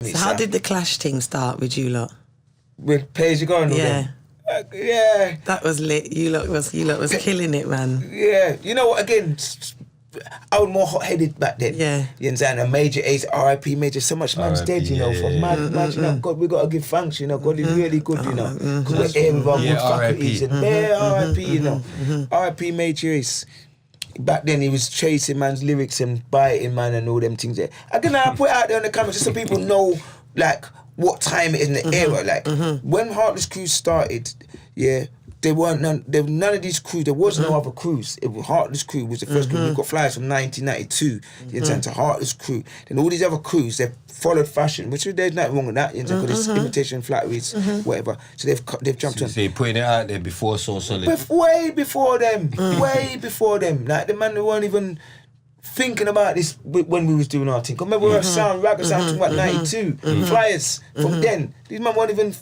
So how did the clash thing start with you lot? With Page Gone? Yeah. Yeah. That was lit. You lot was killing it, man. Yeah. You know what, again, I was more hot-headed back then. Yeah. You understand? And Major Ace, R.I.P. Major, so much man's dead, you know. For man, you know, God, we got to give thanks, you know. God is really good, you know. Because we're here with our good faculties. And R.I.P., you know. R.I.P. Major Ace. Back then, he was chasing man's lyrics and biting man and all them things there. Again, I put it out there on the camera just so people know, like, what time it is in the era. Like, when Heartless Crew started, yeah, there were none of these crews. There was no other crews. Heartless Crew was the first crew. We got flyers from 1992. You know, to Heartless Crew. Then all these other crews, they've followed fashion, which there's nothing wrong with that. You know, because it's imitation flatteries, whatever. So they've jumped on. So you're putting it out there before So Solid. Way before them. Way before them. Like the man who weren't even thinking about this when we was doing our thing. Remember, we were sound talking about 92 flyers from then. These men weren't even.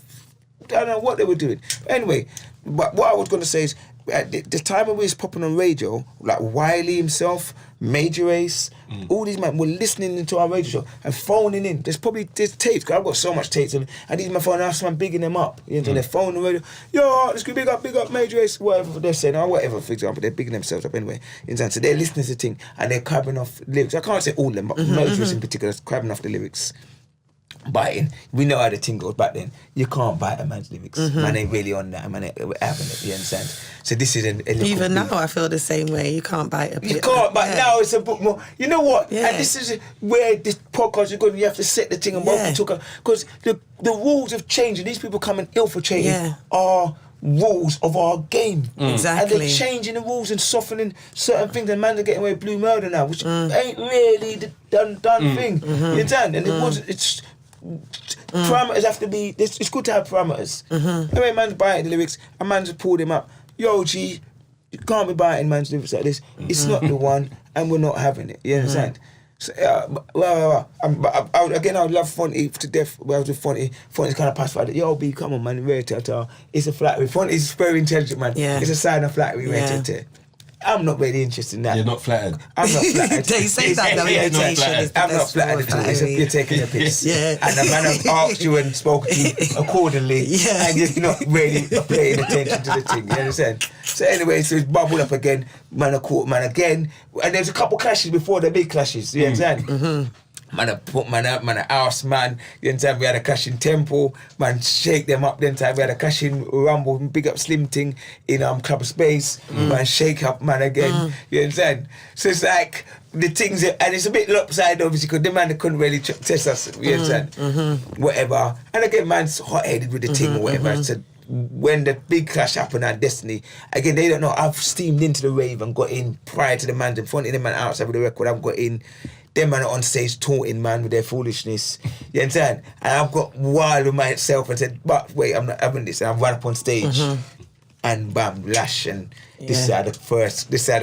I don't know what they were doing. Anyway, but what I was going to say is, at the time when we was popping on radio, like Wiley himself, Major Ace, all these men were listening into our radio show and phoning in. There's tapes, because I've got so much tapes, and these my phone, I'm bigging them up. You know, they're phoning the radio, yo, let's go big up Major Ace, whatever they're saying, or whatever, for example, they're bigging themselves up anyway. You know, so they're listening to the thing, and they're crabbing off lyrics. I can't say all of them, but Major Ace in particular is crabbing off the lyrics. Biting. We know how the thing goes back then. You can't bite a man's lyrics. Man ain't really on that. Man ain't having it. You understand? So this is even now I feel the same way. You can't bite a bit. You can't, but now it's a book more. You know what? Yeah. And this is where this podcast is going. You have to set the thing and because the rules have changed, and these people coming infiltrating our rules of our game. Exactly. And they're changing the rules and softening certain things, and man are getting away with blue murder now, which ain't really the done thing. You understand? And it's parameters have to be. It's good to have parameters. Anyway, man's biting the lyrics, a man just pulled him up. Yo, G, you can't be biting man's lyrics like this. It's not the one, and we're not having it. You understand? So, again, I would love Fonty to death. Well, I was with Fonty. Fonty's kind of pacified. Yo, B, come on, man, rare tata. It's a flattery. Fonty's very intelligent, man. Yeah. It's a sign of flattery, rare tata. I'm not really interested in that. You're not flattered. I'm not flattered. They say that though. I'm not flattered at all. You're taking a piss. And the man has asked you and spoken to you accordingly. And you're not really paying attention to the thing. You understand? So anyway, so it's bubbled up again. Man, I caught man again. And there's a couple clashes before the big clashes. You understand? Man, I put man up, man, I house, man. Then time we had a clash in Temple, man, shake them up. Then time we had a clash in Rumble, big up Slim Thing in Club Space, man, shake up, man, again. You understand? So it's like the things, and it's a bit lopsided, obviously, because the man couldn't really test us. You understand? Whatever. And again, man's hot-headed with the thing or whatever. So when the big clash happened at Destiny, again, they don't know. I've steamed into the rave and got in prior to the man, in front of the man outside with the record. I've got in. Them man are on stage taunting man with their foolishness. You understand? And I've got wild with myself and said, but wait, I'm not having this. And I've run up on stage and bam, lash, and this is how the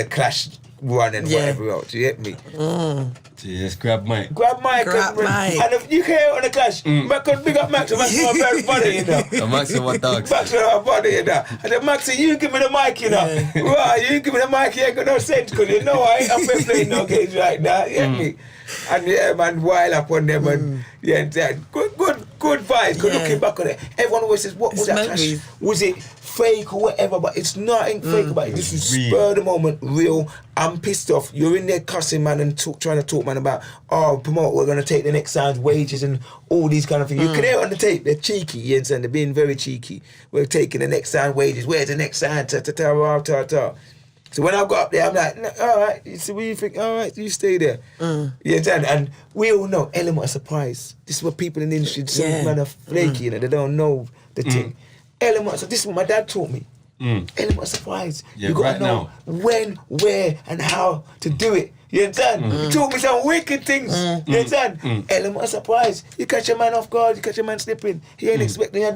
clash run and whatever else. You get me? Just grab mic. Grab mic. And if you can hear it on the clash, Mac could big up Max, and Max is my very buddy, you know. And Max is what dogs. Max is my buddy, you know. And then Max said, you give me the mic, you know. Right, you give me the mic, you ain't got no sense, because you know I ain't up there playing no games right now, you get me? And man, wild up on them, and good vibes, good looking back on it. Everyone always says, what was that clash? Was it fake or whatever? But it's nothing fake about it. This is spur of the moment, real. I'm pissed off. You're in there cussing, man, and trying to talk, man, about, promote, we're going to take the next sound's wages and all these kind of things. You can hear it on the tape. They're cheeky, you understand? They're being very cheeky. We're taking the next sound wages. Where's the next sound? Ta-ta-ta-ta-ta. So when I got up there, I'm like, no, all right. So what do you think? All right, you stay there. You understand? And we all know element of surprise. This is what people in the industry, some man are flaky, you know, they don't know the thing. Element of, this is what my dad taught me. Element of surprise. Yeah, you got right to know when, where, and how to do it. You understand? You taught me some wicked things. You understand? Element of surprise. You catch a man off guard, you catch a man slipping. He ain't expecting you.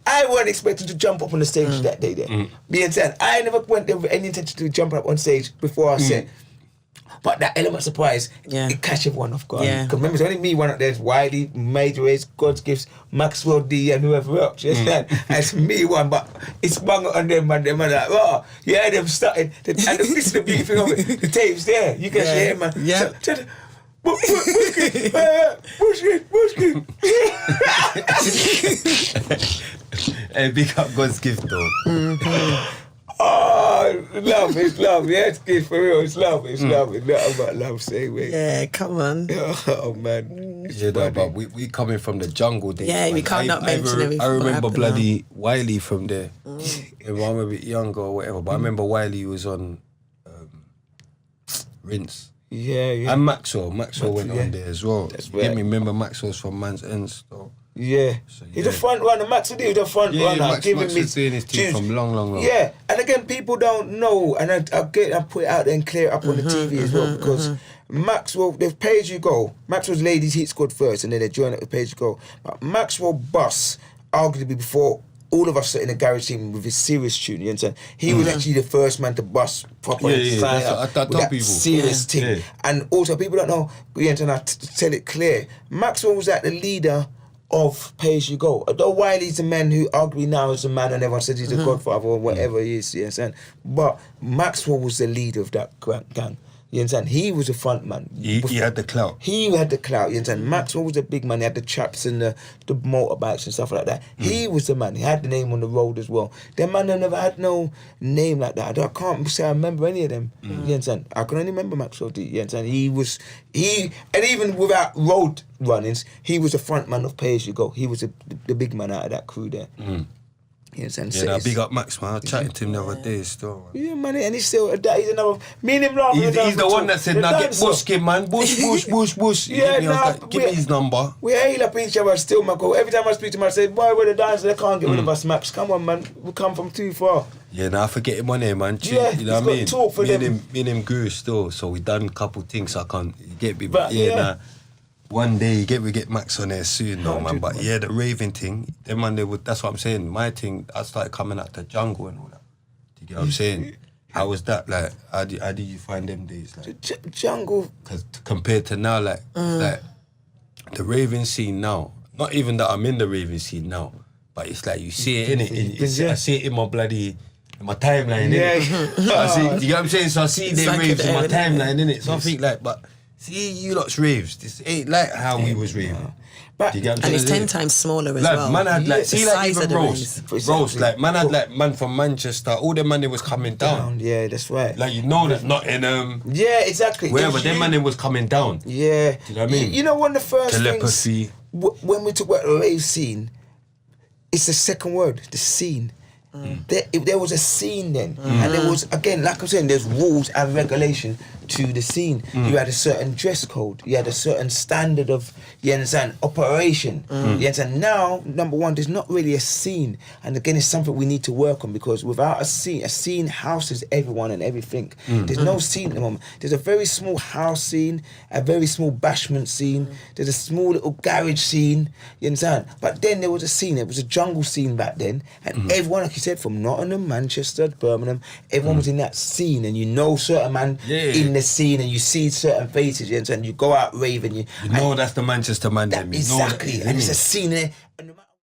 I wasn't expecting to jump up on the stage that day there. You understand? I never went there with any intention to jump up on stage before I set. But that element of surprise, it catch everyone off guard. Because remember, it's only me, one up there, it's Wiley, Major Ace, God's Gifts, Maxwell D, and whoever else. You understand? And it's me one, but it's bung on them, and them are like, oh, them started. And this is the beauty thing of it. The tape's there. You can hear it, man. Yeah. So, Bushkin. Hey, big up God's gift though. Oh, it's love. Yeah, it's good for real. It's love. It's nothing about love, say way. Yeah, come on. Oh man. It's Yeah, no, funny. but we coming from the jungle days. Yeah, we man. can't not mention everything I what remember happened bloody Wiley from there. When I'm a bit younger or whatever, but I remember Wiley was on Rinse. Yeah. And Maxwell went yeah. on there as well. That's Get right. me, remember Maxwell's from Man's Ends though. Yeah. So, He's yeah. a front runner. Max was a front runner. Max giving was me doing his thing tunes. from long. Yeah, and again, people don't know, and I put it out there and clear it up on the TV as well, because Maxwell, there's Page You Go. Maxwell's Ladies Hit scored first, and then they joined up with Page You Go. But Maxwell bust, arguably before all of us in the garage team with his serious tune, you understand? He was actually the first man to bust proper Yeah, sign that's up what I with tell that people. serious thing. Yeah. And also, people don't know, you understand, I tell it clear, Maxwell was like the leader of Pay As You Go. Although Wiley's the man who arguably now is the man and everyone says he's the godfather or whatever he is, you understand? But Maxwell was the leader of that gang. You understand? He was a front man. He had the clout. He had the clout, you understand? Maxwell was a big man. He had the chaps and the motorbikes and stuff like that. He was the man. He had the name on the road as well. Them man never had no name like that. I can't say I remember any of them. You understand? I can only remember Maxwell D. You understand? And even without road runnings, he was the front man of Pay As You Go. He was the big man out of that crew there. You understand? Yeah, big up Max, man. I was chatting to him the other day still. Man. Yeah, man, and he's still he's another. Me and him laughing. He's the one that said, "Now get Bushkin, man. Bush." Yeah, give me his number. We hail up each other still, man. Every time I speak to him, I say, "Boy, we're the dancers. They can't get rid of us, Max. Come on, man. We come from too far." Yeah, now I forget him on here, man. Yeah, you know he's what I got mean? talk for me and them. him grew still, so we done a couple things. I can't get me, But, but yeah, yeah. nah. One day we get Max on there soon, though, man. But yeah, the raving thing, them man, that's what I'm saying. My thing, I started coming out the jungle and all that. Do you get what I'm saying? How was that? Like, how did you find them days? Like, Jungle. because compared to now, like the raving scene now, not even that I'm in the raving scene now, but it's like you see it in it. I see it in my bloody. In my timeline, Yeah. innit? I see, you get what I'm saying? So I see them like raves in my it there, timeline, innit? So I think like, but see you lot's raves. This ain't like how we was raving. But Do you get what I'm And it's saying? 10 times smaller as Like, well. man had like, Yeah, see the like size of even the Rose, like man had like man from Manchester, all them man they was coming down. Yeah, that's right. Like you know that not in Yeah, exactly. wherever It's them you. man they was coming down. Yeah. Do you know what I mean? You know, one of the first Telepathy. things when we talk about the rave scene, it's the second word, the scene. There was a scene then, and there was, again, like I'm saying, there's rules and regulation to the scene. You had a certain dress code, you had a certain standard of, you understand, operation. You understand? Now, number one, there's not really a scene, and again, it's something we need to work on, because without a scene houses everyone and everything. There's no scene at the moment. There's a very small house scene, a very small bashment scene. There's a small little garage scene. You understand? But then there was a scene. It was a jungle scene back then, and everyone, like you said, from Nottingham, Manchester, Birmingham, everyone was in that scene, and you know certain man in the scene, and you see certain faces, you understand? You go out raving, You know that's the Manchester man. exactly, and it's a scene there,